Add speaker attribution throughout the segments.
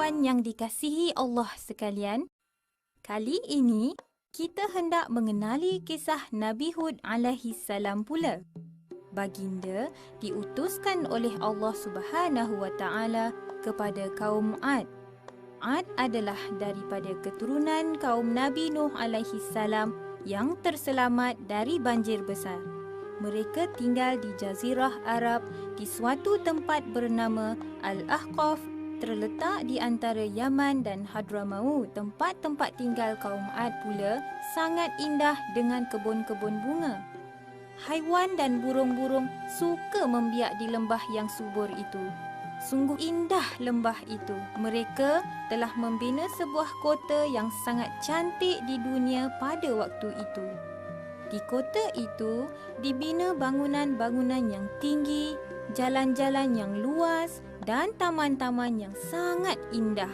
Speaker 1: kawan-kawan yang dikasihi Allah sekalian, kali ini kita hendak mengenali kisah Nabi Hud alaihi salam pula. Baginda diutuskan oleh Allah Subhanahu wa taala kepada kaum Ad. Ad adalah daripada keturunan kaum Nabi Nuh alaihi salam yang terselamat dari banjir besar. Mereka tinggal di Jazirah Arab di suatu tempat bernama Al-Ahqaf, terletak di antara Yaman dan Hadramaut. Tempat-tempat tinggal kaum Ad pula sangat indah dengan kebun-kebun bunga. Haiwan dan burung-burung suka membiak di lembah yang subur itu. Sungguh indah lembah itu. Mereka telah membina sebuah kota yang sangat cantik di dunia pada waktu itu. Di kota itu dibina bangunan-bangunan yang tinggi, jalan-jalan yang luas dan taman-taman yang sangat indah.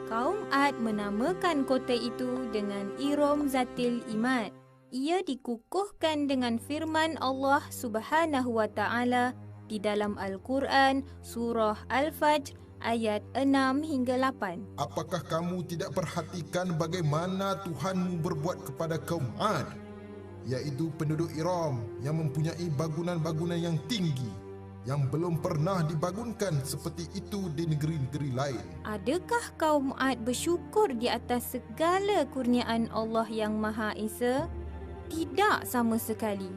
Speaker 1: Kaum Ad menamakan kota itu dengan Iram Zatil Imad. Ia dikukuhkan dengan firman Allah Subhanahu wa taala di dalam Al-Quran surah Al-Fajr ayat 6 hingga 8.
Speaker 2: Apakah kamu tidak perhatikan bagaimana Tuhanmu berbuat kepada kaum Ad, iaitu penduduk Iram yang mempunyai bangunan-bangunan yang tinggi yang belum pernah dibangunkan seperti itu di negeri-negeri lain?
Speaker 1: Adakah kaum Ad bersyukur di atas segala kurniaan Allah yang Maha Esa? Tidak sama sekali.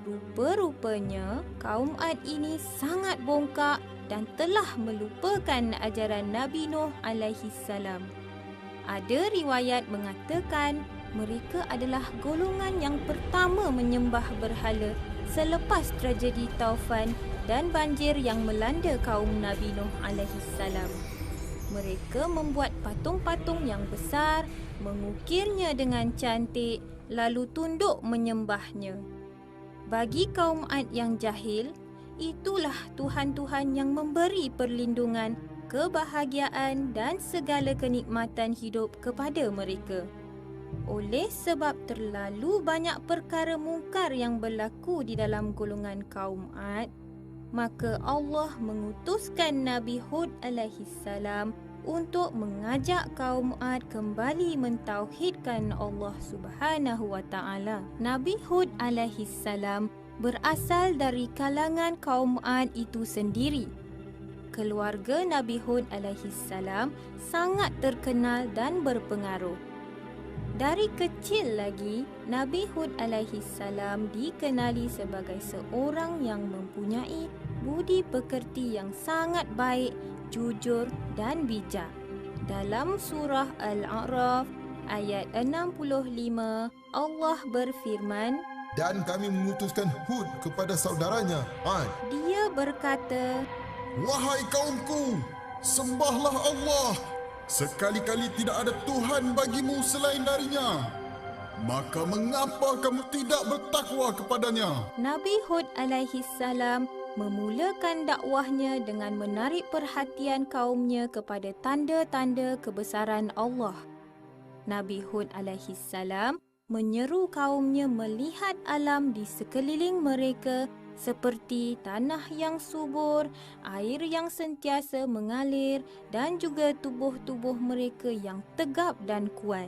Speaker 1: Rupa-rupanya kaum Ad ini sangat bongkak dan telah melupakan ajaran Nabi Nuh alaihi salam. Ada riwayat mengatakan mereka adalah golongan yang pertama menyembah berhala selepas tragedi taufan dan banjir yang melanda kaum Nabi Nuh alaihi salam. Mereka membuat patung-patung yang besar, mengukirnya dengan cantik, lalu tunduk menyembahnya. Bagi kaum Ad yang jahil, itulah Tuhan-Tuhan yang memberi perlindungan, kebahagiaan dan segala kenikmatan hidup kepada mereka. Oleh sebab terlalu banyak perkara mungkar yang berlaku di dalam golongan kaum Ad, maka Allah mengutuskan Nabi Hud alaihi salam untuk mengajak kaum Ad kembali mentauhidkan Allah Subhanahu wa taala. Nabi Hud alaihi salam berasal dari kalangan kaum Ad itu sendiri. Keluarga Nabi Hud alaihi salam sangat terkenal dan berpengaruh. Dari kecil lagi, Nabi Hud alaihi salam dikenali sebagai seorang yang mempunyai budi pekerti yang sangat baik, jujur dan bijak. Dalam surah Al-A'raf ayat 65, Allah berfirman,
Speaker 2: dan kami mengutuskan Hud kepada saudaranya Ad.
Speaker 1: Dia berkata,
Speaker 2: wahai kaumku, sembahlah Allah. Sekali-kali tidak ada Tuhan bagimu selain darinya. Maka mengapa kamu tidak bertakwa kepadanya?
Speaker 1: Nabi Hud alaihi salam memulakan dakwahnya dengan menarik perhatian kaumnya kepada tanda-tanda kebesaran Allah. Nabi Hud alaihi salam menyeru kaumnya melihat alam di sekeliling mereka seperti tanah yang subur, air yang sentiasa mengalir dan juga tubuh-tubuh mereka yang tegap dan kuat.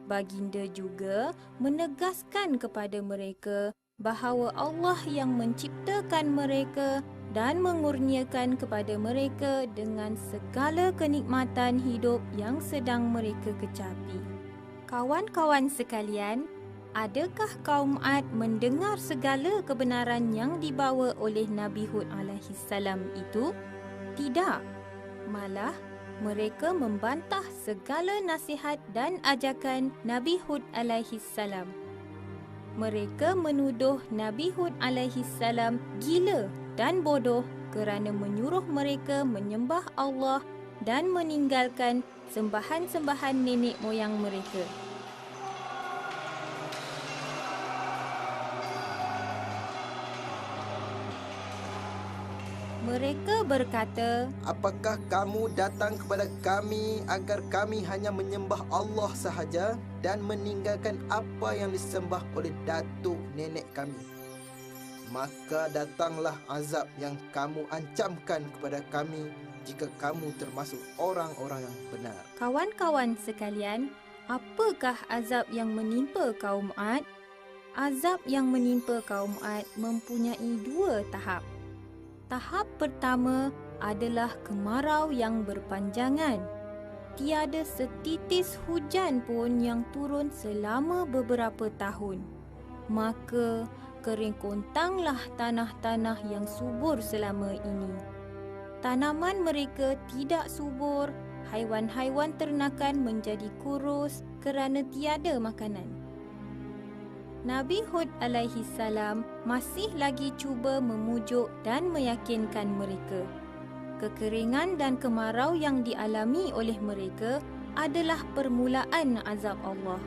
Speaker 1: Baginda juga menegaskan kepada mereka bahawa Allah yang menciptakan mereka dan mengurniakan kepada mereka dengan segala kenikmatan hidup yang sedang mereka kecapi. Kawan-kawan sekalian, adakah kaum Ad mendengar segala kebenaran yang dibawa oleh Nabi Hud alaihi salam itu? Tidak. Malah mereka membantah segala nasihat dan ajakan Nabi Hud alaihi salam. Mereka menuduh Nabi Hud alaihi salam gila dan bodoh kerana menyuruh mereka menyembah Allah dan meninggalkan sembahan-sembahan nenek moyang mereka. Mereka berkata,
Speaker 3: apakah kamu datang kepada kami agar kami hanya menyembah Allah sahaja dan meninggalkan apa yang disembah oleh datuk nenek kami? Maka datanglah azab yang kamu ancamkan kepada kami jika kamu termasuk orang-orang yang benar.
Speaker 1: Kawan-kawan sekalian, apakah azab yang menimpa kaum Ad? Azab yang menimpa kaum Ad mempunyai 2 tahap. Tahap pertama adalah kemarau yang berpanjangan. Tiada setitis hujan pun yang turun selama beberapa tahun. Maka kering kontanglah tanah-tanah yang subur selama ini. Tanaman mereka tidak subur, haiwan-haiwan ternakan menjadi kurus kerana tiada makanan. Nabi Hud alaihi salam masih lagi cuba memujuk dan meyakinkan mereka. Kekeringan dan kemarau yang dialami oleh mereka adalah permulaan azab Allah.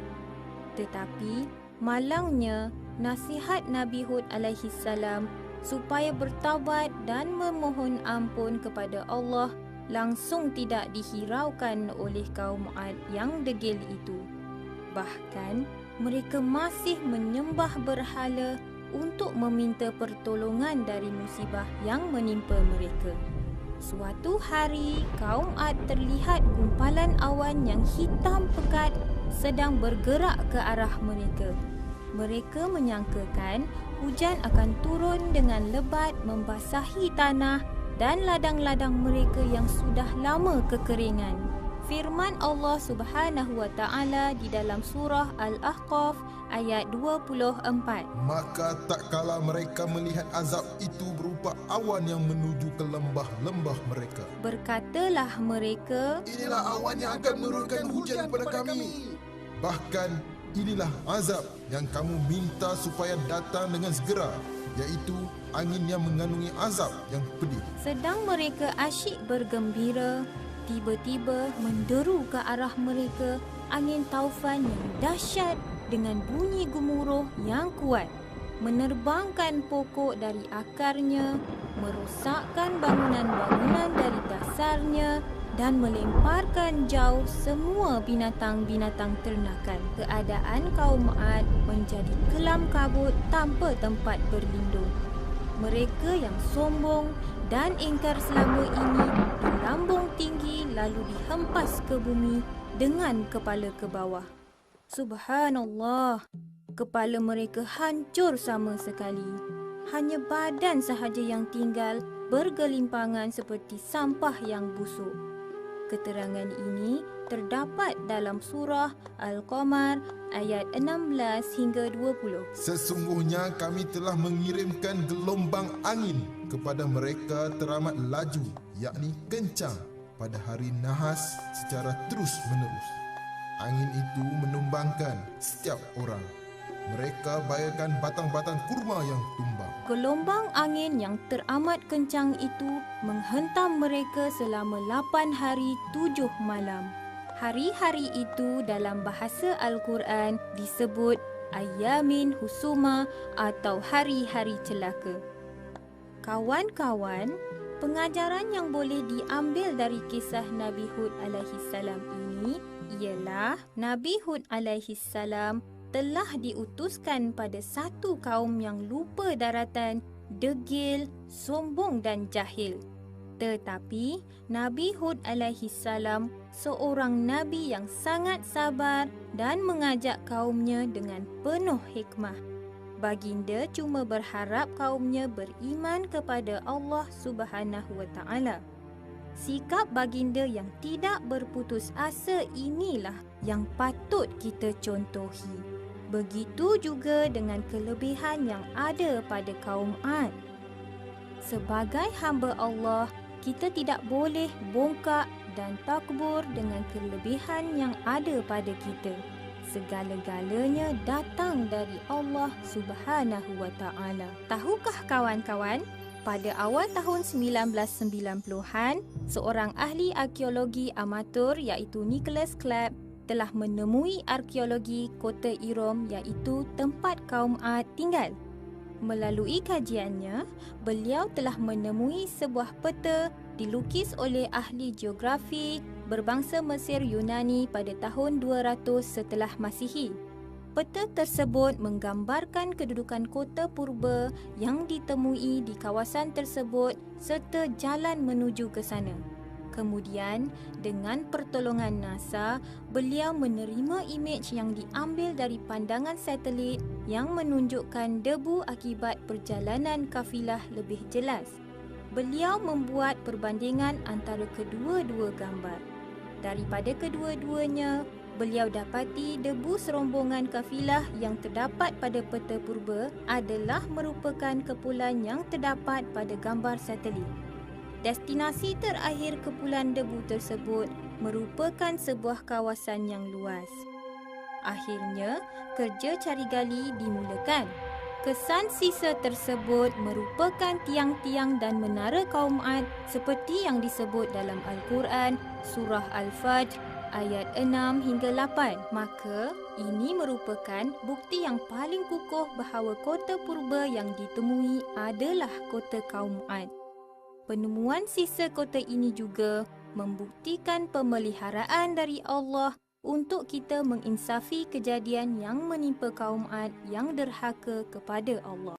Speaker 1: Tetapi malangnya nasihat Nabi Hud alaihi salam supaya bertaubat dan memohon ampun kepada Allah langsung tidak dihiraukan oleh kaum Ad yang degil itu. Bahkan mereka masih menyembah berhala untuk meminta pertolongan dari musibah yang menimpa mereka. Suatu hari, kaum Ad terlihat gumpalan awan yang hitam pekat sedang bergerak ke arah mereka. Mereka menyangkakan hujan akan turun dengan lebat membasahi tanah dan ladang-ladang mereka yang sudah lama kekeringan. Firman Allah Subhanahu wa taala di dalam surah Al-Ahqaf ayat 24.
Speaker 2: Maka tak kala mereka melihat azab itu berupa awan yang menuju ke lembah-lembah mereka.
Speaker 1: Berkatalah mereka,
Speaker 2: Inilah awan yang akan menurunkan hujan kepada kami. Bahkan inilah azab yang kamu minta supaya datang dengan segera, iaitu angin yang mengandungi azab yang pedih.
Speaker 1: sedang mereka asyik bergembira, tiba-tiba menderu ke arah mereka angin taufan yang dahsyat dengan bunyi gemuruh yang kuat, menerbangkan pokok dari akarnya, merosakkan bangunan-bangunan dari dasarnya dan melemparkan jauh semua binatang-binatang ternakan. Keadaan kaum Ad menjadi kelam kabut tanpa tempat berlindung. Mereka yang sombong dan ingkar selama ini dilambung tinggi lalu dihempas ke bumi dengan kepala ke bawah. Subhanallah, kepala mereka hancur sama sekali. Hanya badan sahaja yang tinggal bergelimpangan seperti sampah yang busuk. Keterangan ini terdapat dalam surah Al-Qamar ayat 16 hingga 20.
Speaker 2: Sesungguhnya kami telah mengirimkan gelombang angin kepada mereka teramat laju, yakni kencang pada hari nahas secara terus-menerus. Angin itu menumbangkan setiap orang. Mereka bayangkan batang-batang kurma yang tumbang.
Speaker 1: Gelombang angin yang teramat kencang itu menghentam mereka selama 8 hari 7 malam. Hari-hari itu dalam bahasa Al-Quran disebut Ayamin Husuma atau hari-hari celaka. Kawan-kawan, pengajaran yang boleh diambil dari kisah Nabi Hud alaihi salam ini ialah Nabi Hud alaihi salam telah diutuskan pada satu kaum yang lupa daratan, degil, sombong dan jahil. Tetapi Nabi Hud alaihi salam seorang nabi yang sangat sabar dan mengajak kaumnya dengan penuh hikmah. Baginda cuma berharap kaumnya beriman kepada Allah Subhanahu wa taala. Sikap baginda yang tidak berputus asa inilah yang patut kita contohi. Begitu juga dengan kelebihan yang ada pada kaum Ad. Sebagai hamba Allah, kita tidak boleh bongkak dan takbur dengan kelebihan yang ada pada kita. Segala-galanya datang dari Allah Subhanahu wa taala. Tahukah kawan-kawan, pada awal tahun 1990-an, seorang ahli arkeologi amatur iaitu Nicholas Clapp telah menemui arkeologi kota Irom iaitu tempat kaum Ad tinggal. Melalui kajiannya, beliau telah menemui sebuah peta dilukis oleh ahli geografi berbangsa Mesir Yunani pada tahun 200 setelah Masihi. Peta tersebut menggambarkan kedudukan kota purba yang ditemui di kawasan tersebut serta jalan menuju ke sana. Kemudian, dengan pertolongan NASA, beliau menerima imej yang diambil dari pandangan satelit yang menunjukkan debu akibat perjalanan kafilah lebih jelas. Beliau membuat perbandingan antara kedua-dua gambar. Daripada kedua-duanya, beliau dapati debu serombongan kafilah yang terdapat pada peta purba adalah merupakan kepulan yang terdapat pada gambar satelit. Destinasi terakhir kepulan debu tersebut merupakan sebuah kawasan yang luas. Akhirnya, kerja cari gali dimulakan. Kesan sisa tersebut merupakan tiang-tiang dan menara kaum Ad seperti yang disebut dalam Al-Quran, Surah Al-Fajr, ayat 6 hingga 8. Maka, ini merupakan bukti yang paling kukuh bahawa kota purba yang ditemui adalah kota kaum Ad. Penemuan sisa kota ini juga membuktikan pemeliharaan dari Allah untuk kita menginsafi kejadian yang menimpa kaum Ad yang derhaka kepada Allah.